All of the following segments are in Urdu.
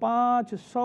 500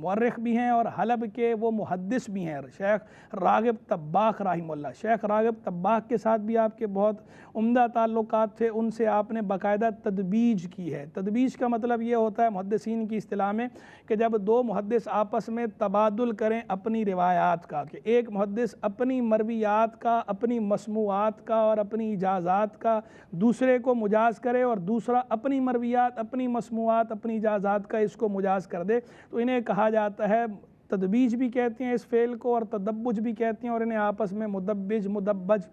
مورخ بھی ہیں اور حلب کے وہ محدث بھی ہیں، شیخ راغب طباخ رحمہ اللہ۔ شیخ راغب طباخ کے ساتھ بھی آپ کے بہت عمدہ تعلقات تھے، ان سے آپ نے باقاعدہ تدبیج کی ہے۔ تدبیج کا مطلب یہ ہوتا ہے محدثین کی اصطلاح میں کہ جب دو محدث آپس میں تبادل کریں اپنی روایات کا، کہ ایک محدث اپنی مرویات کا، اپنی مسموعات کا اور اپنی اجازات کا دوسرے کو مجاز کرے، اور دوسرا اپنی مرویات، اپنی مسموعات، اپنی اجازات کا اس کو مجاز کر دے، تو انہیں کہا جاتا ہے، تدبیج بھی کہتے ہیں اس فعل کو اور تدبج بھی کہتے ہیں، اور انہیں آپس میں مدبج، مدبج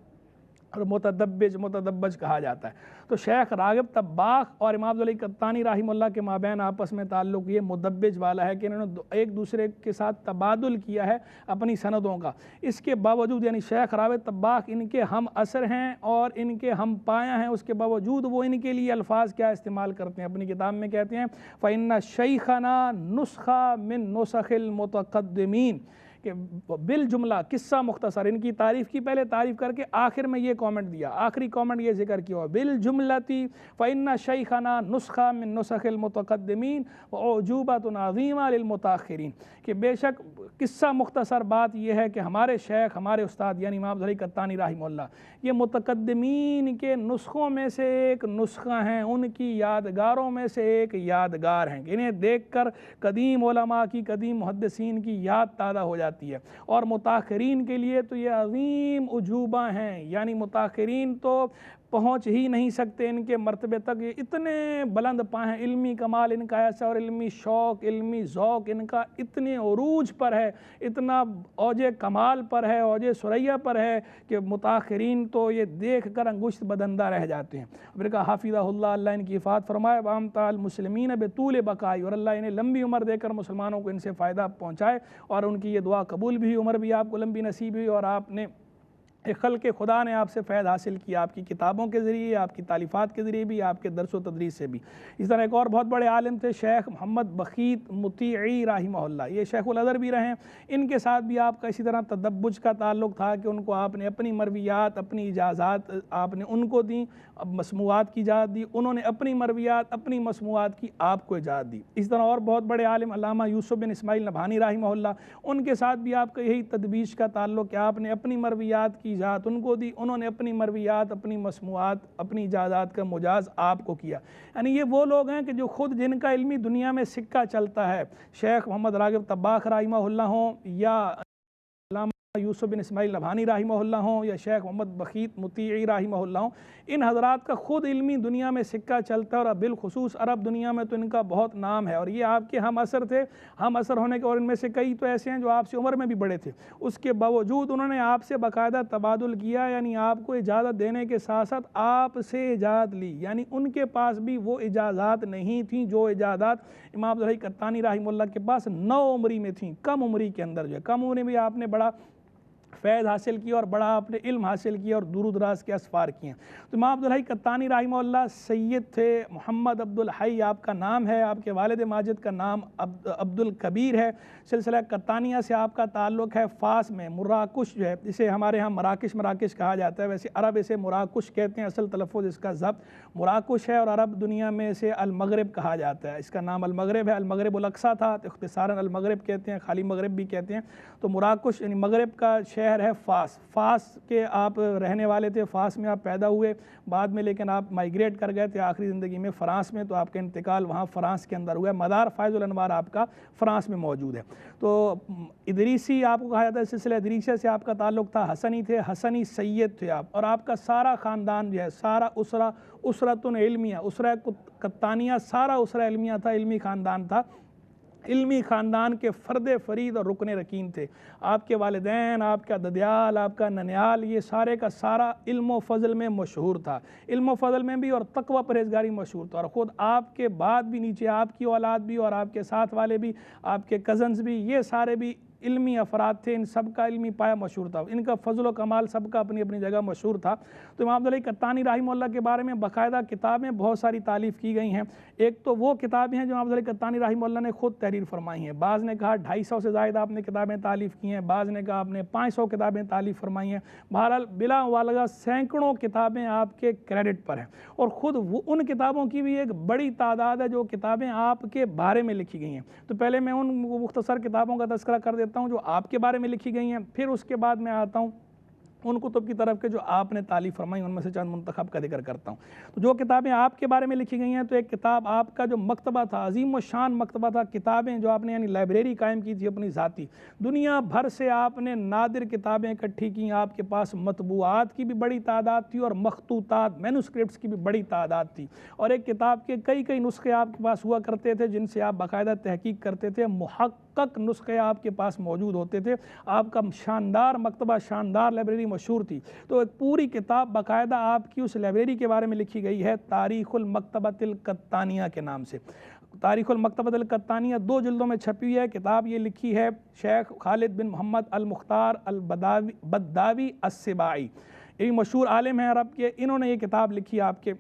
اور متدبج کہا جاتا ہے۔ تو شیخ راغب طباخ اور امام عبدالحی قطانی رحمہ اللہ کے مابین آپس میں تعلق یہ مدبج والا ہے کہ انہوں نے ایک دوسرے کے ساتھ تبادل کیا ہے اپنی سندوں کا۔ اس کے باوجود یعنی شیخ راغب طباخ ان کے ہم عصر ہیں اور ان کے ہم پایہ ہیں، اس کے باوجود وہ ان کے لیے الفاظ کیا استعمال کرتے ہیں، اپنی کتاب میں کہتے ہیں فَإِنَّ شَيْخَنَا نُسْخَ مِن نُسَخِ الْمُتَقَدِّمِينَ، کہ بالجملہ قصہ مختصر ان کی تعریف کی، پہلے تعریف کر کے آخر میں یہ کامنٹ دیا، آخری کامنٹ یہ ذکر کیا ہوا بالجملتی فإن شیخنا نسخہ من نسخ المتقدمین وعجوبۃ عظیمہ للمتاخرین، کہ بے شک قصہ مختصر بات یہ ہے کہ ہمارے شیخ، ہمارے استاد یعنی امام عبدالحی قطانی رحمہ اللہ یہ متقدمین کے نسخوں میں سے ایک نسخہ ہیں، ان کی یادگاروں میں سے ایک یادگار ہیں، کہ انہیں دیکھ کر قدیم علماء کی، قدیم محدثین کی یاد تازہ ہو جاتی ہے، اور متاخرین کے لیے تو یہ عظیم عجوبہ ہیں، یعنی متاخرین تو پہنچ ہی نہیں سکتے ان کے مرتبے تک، یہ اتنے بلند پائے ہیں، علمی کمال ان کا ایسا اور علمی شوق، علمی ذوق ان کا اتنے عروج پر ہے، اتنا اوج کمال پر ہے، اوج ثریا پر ہے کہ متاخرین تو یہ دیکھ کر انگشت بدندہ رہ جاتے ہیں۔ پھر کہا حافظہ اللہ، اللہ ان کی حفاظت فرمائے، وامتع المسلمین بطول بقائی، اور اللہ انہیں لمبی عمر دے کر مسلمانوں کو ان سے فائدہ پہنچائے، اور ان کی یہ دعا قبول بھی، عمر بھی آپ کو لمبی نصیب ہوئی، اور آپ نے خلق خدا نے آپ سے فیض حاصل کیا، آپ کی کتابوں کے ذریعے، آپ کی تالیفات کے ذریعے بھی، آپ کے درس و تدریس سے بھی۔ اس طرح ایک اور بہت بڑے عالم تھے شیخ محمد بخیت مطیعی رحمہ اللہ، یہ شیخ الازہر بھی رہے ہیں، ان کے ساتھ بھی آپ کا اسی طرح تدبج کا تعلق تھا کہ ان کو آپ نے اپنی مرویات، اپنی اجازات آپ نے ان کو دیں، مسموعات کی اجازت دی، انہوں نے اپنی مرویات، اپنی مسموعات کی آپ کو اجازت دی۔ اس طرح اور بہت بڑے عالم علامہ یوسف بن اسماعیل نبھانی رحمہ اللہ، ان کے ساتھ بھی آپ کا یہی تدبیج کا تعلق کہ آپ نے اپنی مرویات کی اجازت ان کو دی، انہوں نے اپنی مرویات، اپنی مسموعات، اپنی اجازات کا مجاز آپ کو کیا۔ یعنی یہ وہ لوگ ہیں کہ جو خود جن کا علمی دنیا میں سکہ چلتا ہے، شیخ محمد راغب طباخ رحمہ اللہ ہوں یا علامہ یوسف بن اسماعیل نبھانی رحمہ اللہ ہوں یا شیخ محمد بخیت مطیعی رحمہ اللہ ہوں، ان حضرات کا خود علمی دنیا میں سکہ چلتا ہے، اور بالخصوص عرب دنیا میں تو ان کا بہت نام ہے، اور یہ آپ کے ہم عصر تھے، ہم عصر ہونے کے، اور ان میں سے کئی تو ایسے ہیں جو آپ سے عمر میں بھی بڑے تھے، اس کے باوجود انہوں نے آپ سے باقاعدہ تبادل کیا، یعنی آپ کو اجازت دینے کے ساتھ ساتھ آپ سے اجازت لی، یعنی ان کے پاس بھی وہ اجازات نہیں تھیں جو اجازات امام عبدالحی قطانی رحمہ اللہ کے پاس نو عمری میں تھیں، کم عمری کے اندر جو ہے، کم عمری میں آپ نے بڑا فیض حاصل کیا اور بڑا آپ نے علم حاصل کیا اور دور و دراز کے اسفار کیے۔ تو امام عبدالحی قطانی رحمہ اللہ سید تھے، محمد عبدالحی آپ کا نام ہے، آپ کے والد ماجد کا نام عبدالکبیر ہے، سلسلہ قطانیہ سے آپ کا تعلق ہے، فاس میں مراکش جو ہے، اسے ہمارے ہاں مراکش کہا جاتا ہے، ویسے عرب اسے مراکش کہتے ہیں، اصل تلفظ اس کا ضبط مراکش ہے، اور عرب دنیا میں اسے المغرب کہا جاتا ہے، اس کا نام المغرب ہے، المغرب الاقصیٰ تھا، اختصاراً المغرب کہتے ہیں، خالی مغرب بھی کہتے ہیں، تو مراکش یعنی مغرب کا شہر ہے فاس کے آپ رہنے والے تھے، فاس میں آپ پیدا ہوئے، بعد میں لیکن آپ مائیگریٹ کر گئے تھے آخری زندگی میں فرانس میں، تو آپ کا انتقال وہاں فرانس کے اندر ہوا ہے، مدار فائز الانوار آپ کا فرانس میں موجود ہے۔ تو ادریسی آپ کو کہا جاتا ہے، سلسلہ ادریسیہ سے آپ کا تعلق تھا، حسنی تھے، حسنی سید تھے آپ، اور آپ کا سارا خاندان جو ہے، سارا اسرۃ علمیہ، اسرہ قطانیہ سارا اسرہ علمیہ تھا، علمی خاندان تھا، علمی خاندان کے فرد فرید اور رکن رکین تھے۔ آپ کے والدین، آپ کا ددیال، آپ کا ننیال، یہ سارے کا سارا علم و فضل میں مشہور تھا، علم و فضل میں بھی اور تقوی پرہیزگاری مشہور تھا، اور خود آپ کے بعد بھی نیچے آپ کی اولاد بھی اور آپ کے ساتھ والے بھی، آپ کے کزنز بھی، یہ سارے بھی علمی افراد تھے، ان سب کا علمی پایہ مشہور تھا، ان کا فضل و کمال سب کا اپنی اپنی جگہ مشہور تھا۔ تو امام عبدالحی قطانی رحمہ اللہ کے بارے میں باقاعدہ کتابیں بہت ساری تالیف کی گئی ہیں۔ ایک تو وہ کتابیں ہیں جو امام عبدالحی قطانی رحمہ اللہ نے خود تحریر فرمائی ہیں، بعض نے کہا 250 سے زائد آپ نے کتابیں تالیف کی ہیں، بعض نے کہا آپ نے 500 کتابیں تالیف فرمائی ہیں، بہرحال بلا مبالغہ سینکڑوں کتابیں آپ کے کریڈٹ پر ہیں، اور خود وہ ان کتابوں کی بھی ایک بڑی تعداد ہے جو کتابیں آپ کے بارے میں لکھی گئی ہیں۔ تو پہلے میں ان مختصر کتابوں کا تذکرہ کر دیتا ہوں جو آپ کے بارے میں لکھی گئی ہیں، پھر اس کے بعد میں آتا ہوں ان کتب کی طرف کے جو آپ نے تالیف فرمائی، ان میں سے چند منتخب کا ذکر کرتا ہوں۔ تو جو کتابیں آپ کے بارے میں لکھی گئی ہیں، تو ایک کتاب آپ کا جو مکتبہ تھا، عظیم و شان مکتبہ تھا، کتابیں جو آپ نے یعنی لائبریری قائم کی تھی اپنی ذاتی، دنیا بھر سے آپ نے نادر کتابیں اکٹھی کی، آپ کے پاس مطبوعات کی بھی بڑی تعداد تھی اور مخطوطات مینوسکرپٹس کی بھی بڑی تعداد تھی، اور ایک کتاب کے کئی نسخے آپ کے پاس ہوا کرتے تھے جن سے آپ باقاعدہ تحقیق کرتے تھے، محقق نسخے آپ کے پاس موجود ہوتے تھے، آپ کا شاندار مکتبہ، شاندار لائبریری مشہور تھی۔ تو ایک پوری کتاب باقاعدہ آپ کی اس لائبریری کے بارے میں لکھی گئی ہے، تاریخ المکتبۃ القطانیہ کے نام سے۔ تاریخ المکتبۃ القطانیہ 2 جلدوں میں چھپی ہے، کتاب یہ لکھی ہے شیخ خالد بن محمد المختار البداوی السباعی، یہ مشہور عالم ہیں عرب کے، انہوں نے یہ کتاب لکھی، آپ کے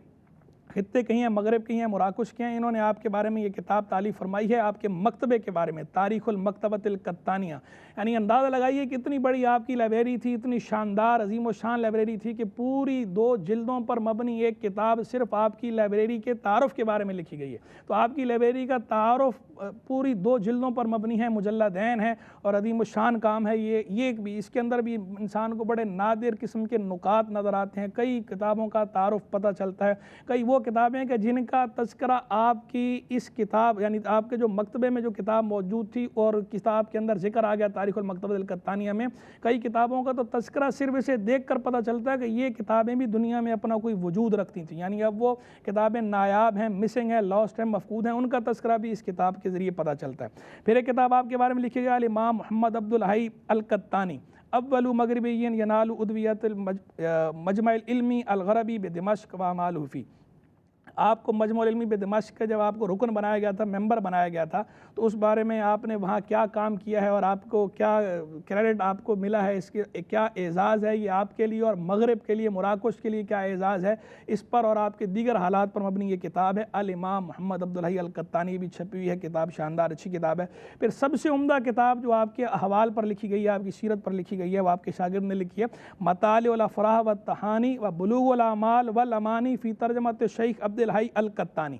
خطے کہیں ہیں، مغرب کہیں ہیں، مراکش کے ہیں، انہوں نے آپ کے بارے میں یہ کتاب تالیف فرمائی ہے، آپ کے مکتبے کے بارے میں، تاریخ المکتبۃ القطانیہ۔ یعنی اندازہ لگائیے کہ اتنی بڑی آپ کی لائبریری تھی، اتنی شاندار عظیم و شان لائبریری تھی کہ پوری 2 جلدوں پر مبنی ایک کتاب صرف آپ کی لائبریری کے تعارف کے بارے میں لکھی گئی ہے۔ تو آپ کی لائبریری کا تعارف پوری 2 جلدوں پر مبنی ہے، مجلدین ہے، اور عظیم و شان کام ہے یہ بھی، اس کے اندر بھی انسان کو بڑے نادر قسم کے نکات نظر آتے ہیں، کئی کتابوں کا تعارف پتہ چلتا ہے، کئی وہ کتابیں کہ جن کا تذکرہ آپ کی اس کتاب یعنی آپ کے جو مکتبے میں جو کتاب موجود تھی اور کتاب کے اندر ذکر آ گیا تاریخ المکتبۃ القطانیہ میں، کئی کتابوں کا تو تذکرہ صرف اسے دیکھ کر پتہ چلتا ہے کہ یہ کتابیں بھی دنیا میں اپنا کوئی وجود رکھتی تھیں، یعنی اب وہ کتابیں نایاب ہیں، مسنگ ہیں، لاسٹ ہیں، مفقود ہیں، ان کا تذکرہ بھی اس کتاب کے ذریعے پتہ چلتا ہے۔ پھر ایک کتاب آپ کے بارے میں لکھی گئی الامام محمد عبدالحی القطانی، اول مغربی ینال ادویت مجمع العلمی الغربی بدمشق و اعمالہ فی۔ آپ کو مجمع العلمی بدمشق جب آپ کو رکن بنایا گیا تھا، ممبر بنایا گیا تھا، تو اس بارے میں آپ نے وہاں کیا کام کیا ہے اور آپ کو کیا کریڈٹ آپ کو ملا ہے، اس کے کیا اعزاز ہے یہ آپ کے لیے اور مغرب کے لیے، مراکش کے لیے کیا اعزاز ہے، اس پر اور آپ کے دیگر حالات پر مبنی یہ کتاب ہے الامام محمد عبدالحی القطانی، بھی چھپی ہوئی ہے کتاب، شاندار اچھی کتاب ہے۔ پھر سب سے عمدہ کتاب جو آپ کے احوال پر لکھی گئی ہے، آپ کی سیرت پر لکھی گئی ہے، وہ آپ کے شاگرد نے لکھی ہے، مطالع الافراح والتہانی وبلوغ الاعمال والامانی فی ترجمۃ شیخ عبدالحی القطانی۔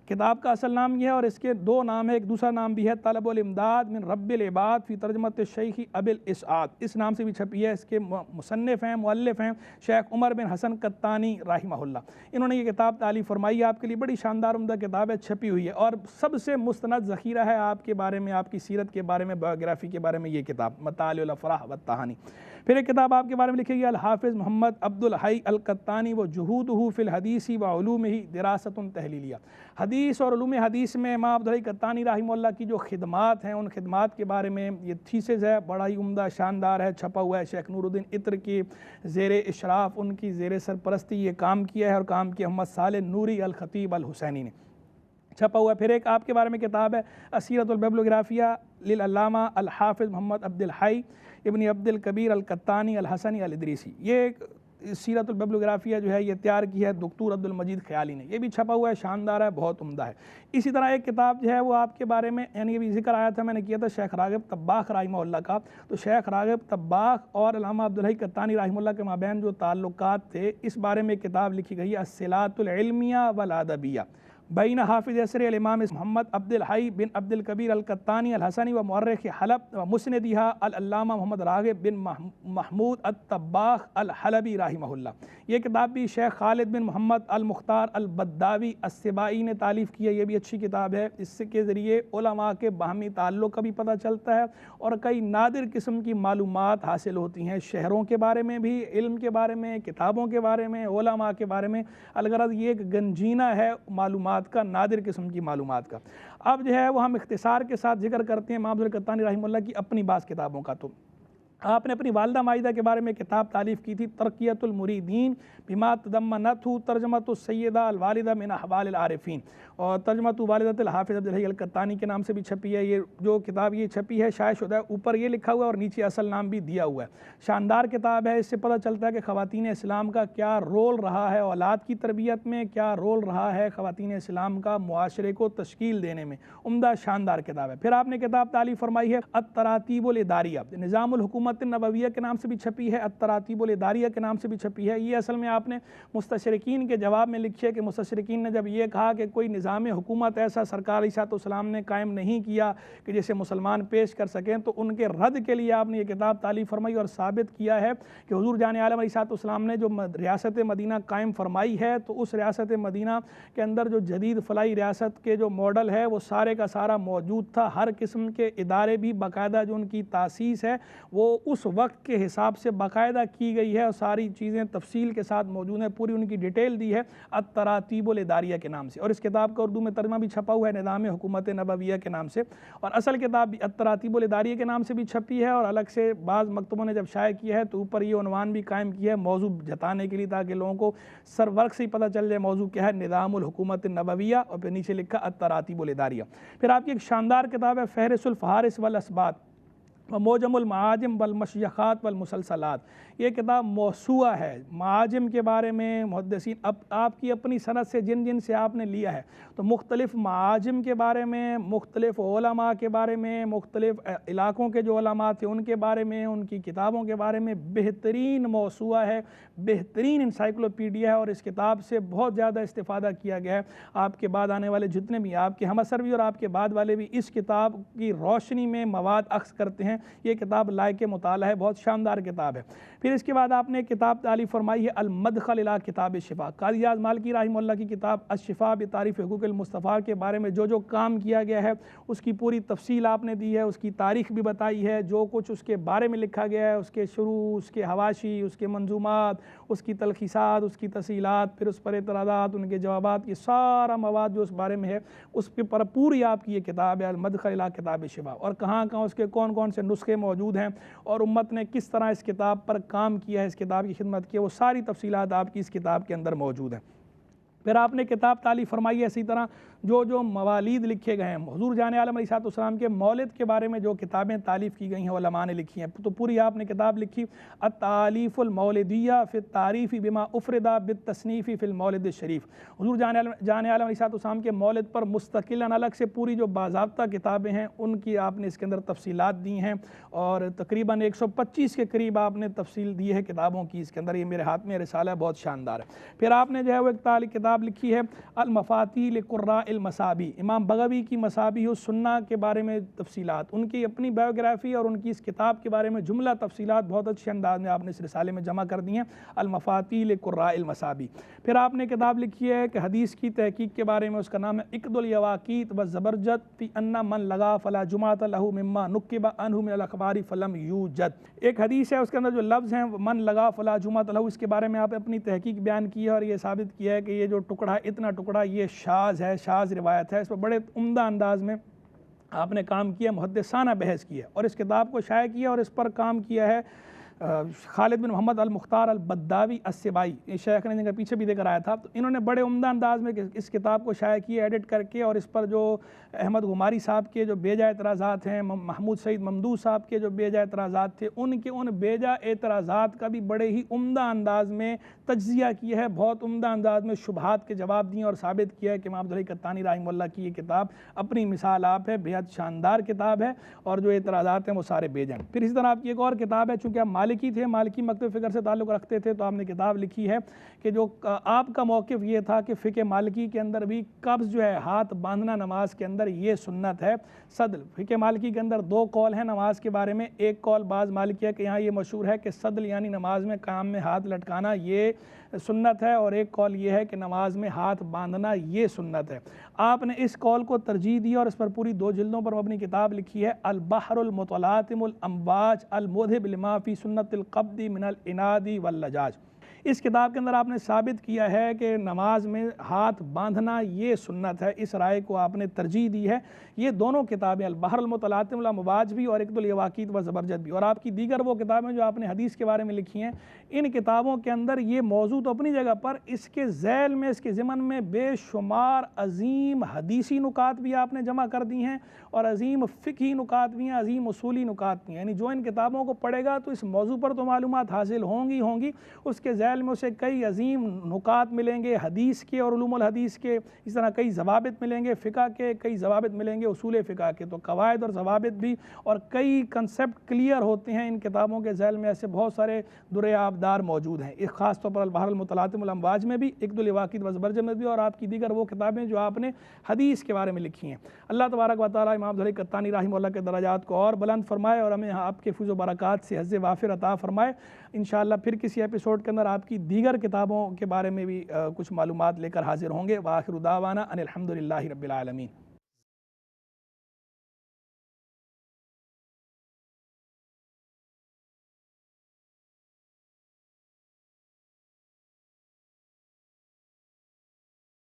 کتاب کا اصل نام یہ ہے اور اس کے 2 نام ہے، ایک دوسرا نام بھی ہے طلب الامداد من رب العباد فی ترجمۃ الشیخ ابی الاسعاد، اس نام سے بھی چھپی ہے۔ اس کے مصنف ہیں، مؤلف ہیں شیخ عمر بن حسن قطانی رحمہ اللہ، انہوں نے یہ کتاب تالیف فرمائی ہے، آپ کے لیے بڑی شاندار عمدہ کتاب ہے، چھپی ہوئی ہے، اور سب سے مستند ذخیرہ ہے آپ کے بارے میں، آپ کی سیرت کے بارے میں، بایوگرافی کے بارے میں یہ کتاب مطالع الافراح والتہانی۔ پھر ایک کتاب آپ کے بارے میں لکھی گئی الحافظ محمد عبدالحی القطانی وجہودہ فی الحدیث وعلومہ دراست تحلیلیہ، حدیث اور علوم حدیث میں امام عبدالحی قطانی رحمہ اللہ کی جو خدمات ہیں، ان خدمات کے بارے میں یہ تھیسز ہے، بڑا ہی عمدہ شاندار ہے، چھپا ہوا ہے، شیخ نور الدین عطر کی زیر اشراف، ان کی زیر سرپرستی یہ کام کیا ہے، اور کام کیا محمد صالح نوری الخطیب الحسینی نے، چھپا ہوا ہے۔ پھر ایک آپ کے بارے میں کتاب ہے السیرۃ الببلوگرافیہ للعلامہ الحافظ محمد عبدالحی ابن عبد الکبیر القطانی الحسنی الادریسی، یہ سیرت الببلوگرافیہ جو ہے یہ تیار کی ہے دکتور عبد المجید خیالی نے، یہ بھی چھپا ہوا ہے، شاندار ہے، بہت عمدہ ہے۔ اسی طرح ایک کتاب جو ہے وہ آپ کے بارے میں یعنی یہ بھی ذکر آیا تھا، میں نے کیا تھا شیخ راغب طباخ رحمہ اللہ کا، تو شیخ راغب طباخ اور علامہ عبدالحی قطانی رحمہ اللہ کے مابین جو تعلقات تھے، اس بارے میں کتاب لکھی گئی ہے الصلات العلمیہ والادبیہ بین حافظ عصر الامام محمد عبدالحی بن عبد الکبیر القطانی الحسنی و مورخ حلب و مسندیہ العلامہ محمد راغب بن محمود الطباخ الحلبی رحمہ اللہ۔ یہ کتاب بھی شیخ خالد بن محمد المختار البداوی السباعی نے تالیف کی ہے، یہ بھی اچھی کتاب ہے، اس کے ذریعے علماء کے باہمی تعلق کا بھی پتہ چلتا ہے اور کئی نادر قسم کی معلومات حاصل ہوتی ہیں، شہروں کے بارے میں بھی، علم کے بارے میں، کتابوں کے بارے میں، علماء کے بارے میں، الغرض یہ ایک گنجینہ ہے معلومات کا، نادر قسم کی معلومات کا۔ اب جو ہے وہ ہم اختصار کے ساتھ ذکر کرتے ہیں امام عبدالحی قطانی رحمہ اللہ کی اپنی بعض کتابوں کا۔ تو آپ نے اپنی والدہ ماجدہ کے بارے میں کتاب تالیف کی تھی، ترقیۃ المریدین بما تضمنتہ ترجمۃ السیدہ الوالدہ من احوال العارفین، اور ترجمۃ والدۃ الحافظ عبد الحی القطانی کے نام سے بھی چھپی ہے۔ یہ جو کتاب یہ چھپی ہے شائع شدہ ہے، اوپر یہ لکھا ہوا ہے اور نیچے اصل نام بھی دیا ہوا ہے۔ شاندار کتاب ہے، اس سے پتہ چلتا ہے کہ خواتین اسلام کا کیا رول رہا ہے اولاد کی تربیت میں، کیا رول رہا ہے خواتین اسلام کا معاشرے کو تشکیل دینے میں۔ عمدہ شاندار کتاب ہے۔ پھر آپ نے کتاب تالیف فرمائی ہے التراتیب الاداریہ، نظام الحکومت نبویہ کے نام سے بھی چھپی ہے، التراتیب الاداریہ کے نام سے بھی چھپی ہے۔ یہ اصل میں آپ نے مستشرقین کے جواب میں لکھی ہے کہ مستشرقین نے جب یہ کہا کہ کوئی نظام حکومت ایسا سرکار علیہ السلام نے قائم نہیں کیا کہ جسے مسلمان پیش کر سکیں، تو ان کے رد کے لیے آپ نے یہ کتاب تالیف فرمائی اور ثابت کیا ہے کہ حضور جان عالم علیہ السلام نے جو ریاست مدینہ قائم فرمائی ہے، تو اس ریاست مدینہ کے اندر جو جدید فلاحی ریاست کے جو ماڈل ہے وہ سارے کا سارا موجود تھا۔ ہر قسم کے ادارے بھی باقاعدہ جو ان کی تاسیس ہے وہ اس وقت کے حساب سے باقاعدہ کی گئی ہے، اور ساری چیزیں تفصیل کے ساتھ موجود ہیں، پوری ان کی ڈیٹیل دی ہے التراتیب الاداریہ کے نام سے، اور اس کتاب کا اردو میں ترجمہ بھی چھپا ہوا ہے نظام حکومت نبویہ کے نام سے، اور اصل کتاب بھی التراتیب الاداریہ کے نام سے بھی چھپی ہے، اور الگ سے بعض مکتبوں نے جب شائع کیا ہے تو اوپر یہ عنوان بھی قائم کیا ہے موضوع جتانے کے لیے، تاکہ لوگوں کو سر ورق سے ہی پتہ چل جائے موضوع کیا ہے، نظام الحکومت نبویہ، اور پھر نیچے لکھا التراتیب الاداریہ۔ پھر آپ کی ایک شاندار کتاب ہے فہرست الفہارس والاسبات ومعجم المعاجم والمشیخات والمسلسلات۔ یہ کتاب موسوعہ ہے معاجم کے بارے میں، محدثین آپ کی اپنی سند سے جن سے آپ نے لیا ہے، تو مختلف معاجم کے بارے میں، مختلف علماء کے بارے میں، مختلف علاقوں کے جو علماء تھے ان کے بارے میں، ان کی کتابوں کے بارے میں بہترین موسوعہ ہے، بہترین انسائیکلوپیڈیا ہے، اور اس کتاب سے بہت زیادہ استفادہ کیا گیا ہے۔ آپ کے بعد آنے والے جتنے بھی آپ کے ہم اثر بھی اور آپ کے بعد والے بھی اس کتاب کی روشنی میں مواد اخذ کرتے ہیں۔ یہ کتاب لائق مطالعہ ہے، بہت شاندار کتاب ہے۔ پھر اس کے بعد آپ نے کتاب تالیف فرمائی ہے المدخل الی کتاب الشفاء، قاضی اعظم مالکی رحمہ اللہ کی کتاب الشفاء بتعریف حقوق المصطفیٰ کے بارے میں جو کام کیا گیا ہے اس کی پوری تفصیل آپ نے دی ہے، اس کی تاریخ بھی بتائی ہے، جو کچھ اس کے بارے میں لکھا گیا ہے، اس کے شروع، اس کے حواشی، اس کے منظومات، اس کی تلخیصات، اس کی تفصیلات، پھر اس پر اعتراضات، ان کے جوابات، یہ سارا مواد جو اس بارے میں ہے اس کے پر پوری آپ کی یہ کتاب ہے المدخل الی کتاب الشفاء، اور کہاں اس کے کون سے نسخے موجود ہیں اور امت نے کس طرح اس کتاب پر کام کیا ہے، اس کتاب کی خدمت کی ہے، وہ ساری تفصیلات آپ کی اس کتاب کے اندر موجود ہیں۔ پھر آپ نے کتاب تالیف فرمائی ہے اسی طرح جو موالید لکھے گئے ہیں، حضور جان عالم علیہ السلام کے مولد کے بارے میں جو کتابیں تالیف کی گئی ہیں علماء نے لکھی ہیں، تو پوری آپ نے کتاب لکھی التالیف المولدیہ فی التعریف بما افرد بالتصنیف فی المولد الشریف۔ حضور جان عالم علیہ السلام کے مولد پر مستقلاً الگ سے پوری جو باضابطہ کتابیں ہیں ان کی آپ نے اس کے اندر تفصیلات دی ہیں، اور تقریباً 125 کے قریب آپ نے تفصیل دی ہے کتابوں کی اس کے اندر۔ یہ میرے ہاتھ میں رسالہ ہے، بہت شاندار ہے۔ پھر آپ نے جو ہے وہ ایک کتاب لکھی ہے المفاتیح لقراء المصابیح، امام بغوی کی مصابیح السنہ کے بارے میں تفصیلات، ان کی اپنی بایوگرافی اور ان کی اس کتاب کے بارے میں جملہ تفصیلات بہت اچھے انداز میں آپ نے اس رسالے میں جمع کر دی ہیں، المفاتیح لقراء المصابیح۔ پھر آپ نے کتاب لکھی ہے کہ حدیث کی تحقیق کے بارے میں، اس کا نام ہے اقد الیواقیت والزبرجد فی ان من لغا فلا جمعۃ لہ مما نقب عنہ من الاخبار فلم یوجد۔ ایک حدیث ہے اس کے اندر جو لفظ ہیں من لغا فلا جمعۃ لہ، اس کے بارے میں آپ اپنی تحقیق بیان کی ہے اور یہ ثابت کیا ہے کہ یہ جو ٹکڑا اتنا ٹکڑا یہ شاذ ہے، شاذ روایت ہے، اس پر بڑے عمدہ انداز میں آپ نے کام کیا، محدثانہ بحث کی ہے اور اس کتاب کو شائع کیا، اور اس پر کام کیا ہے خالد بن محمد المختار البداوی السبائی، اس شیخ نے جن کا پیچھے بھی ذکر آیا تھا، تو انہوں نے بڑے عمدہ انداز میں اس کتاب کو شائع کیا ایڈٹ کر کے، اور اس پر جو احمد غماری صاحب کے جو بے جا اعتراضات ہیں، محمود سعید ممدوح صاحب کے جو بے جا اعتراضات تھے، ان بے جا اعتراضات کا بھی بڑے ہی عمدہ انداز میں تجزیہ کیا ہے، بہت عمدہ انداز میں شبہات کے جواب دیے اور ثابت کیا ہے کہ امام عبد الحی قطانی رحمہ اللہ کی یہ کتاب اپنی مثال آپ ہے، بہت شاندار کتاب ہے، اور جو اعتراضات ہیں وہ سارے بے جا ہیں۔ پھر اسی طرح آپ کی ایک اور کتاب ہے، چونکہ آپ مالکی تھے، مالکی مکتب فکر سے تعلق رکھتے تھے، تو آپ نے کتاب لکھی ہے کہ جو آپ کا موقف یہ تھا کہ فقہ مالکی کے اندر بھی قبض جو ہے ہاتھ باندھنا نماز کے اندر یہ سنت ہے۔ صدل، فقہ مالکی کے اندر دو قول ہیں نماز کے بارے میں، ایک قول بعض مالکیہ کے یہاں یہ مشہور ہے کہ صدل یعنی نماز میں کام میں ہاتھ لٹکانا یہ سنت ہے، اور ایک قول یہ ہے کہ نماز میں ہاتھ باندھنا یہ سنت ہے۔ آپ نے اس قول کو ترجیح دی اور اس پر پوری 2 جلدوں پر اپنی کتاب لکھی ہے البحر المتلاطم الامواج المذہب لما فی سنت القبض من الاناد واللجاج۔ اس کتاب کے اندر آپ نے ثابت کیا ہے کہ نماز میں ہاتھ باندھنا یہ سنت ہے، اس رائے کو آپ نے ترجیح دی ہے۔ یہ دونوں کتابیں البحر المتلاطم والامواج بھی اور اقد الیواقیت والزبرجد بھی، اور آپ کی دیگر وہ کتابیں جو آپ نے حدیث کے بارے میں لکھی ہیں، ان کتابوں کے اندر یہ موضوع تو اپنی جگہ پر، اس کے ذیل میں، اس کے ضمن میں بے شمار عظیم حدیثی نکات بھی آپ نے جمع کر دی ہیں اور عظیم فقہی نکات بھی ہیں، عظیم اصولی نکات بھی ہیں۔ یعنی جو ان کتابوں کو پڑھے گا تو اس موضوع پر تو معلومات حاصل ہوں گی، اس کے ذیل میں اسے کئی عظیم نکات ملیں گے حدیث کے اور علوم الحدیث کے، اس طرح کئی ضوابط ملیں گے فقہ کے، کئی ضوابط ملیں گے اصول فقہ کے۔ تو قواعد اور ضوابط بھی اور کئی کنسپٹ کلیئر ہوتے ہیں ان کتابوں کے ذیل میں، ایسے بہت سارے درِ آبدار موجود ہیں، ایک خاص طور پر البحر المتلاطم والامواج میں بھی، اقد الیواقیت والزبرجد میں بھی، اور آپ کی دیگر وہ کتابیں جو آپ نے حدیث کے بارے میں لکھی ہیں۔ اللہ تبارک و تعالیٰ امام ظہیر قطانی رحمہ اللہ کے درجات کو اور بلند فرمائے اور ہمیں آپ کے فضل و برکات سے حظ وافر عطا فرمائے۔ انشاءاللہ پھر کسی ایپیسوڈ کے اندر آپ کی دیگر کتابوں کے بارے میں بھی کچھ معلومات لے کر حاضر ہوں گے۔ وآخر دعوانا ان الحمد للہ رب العالمین۔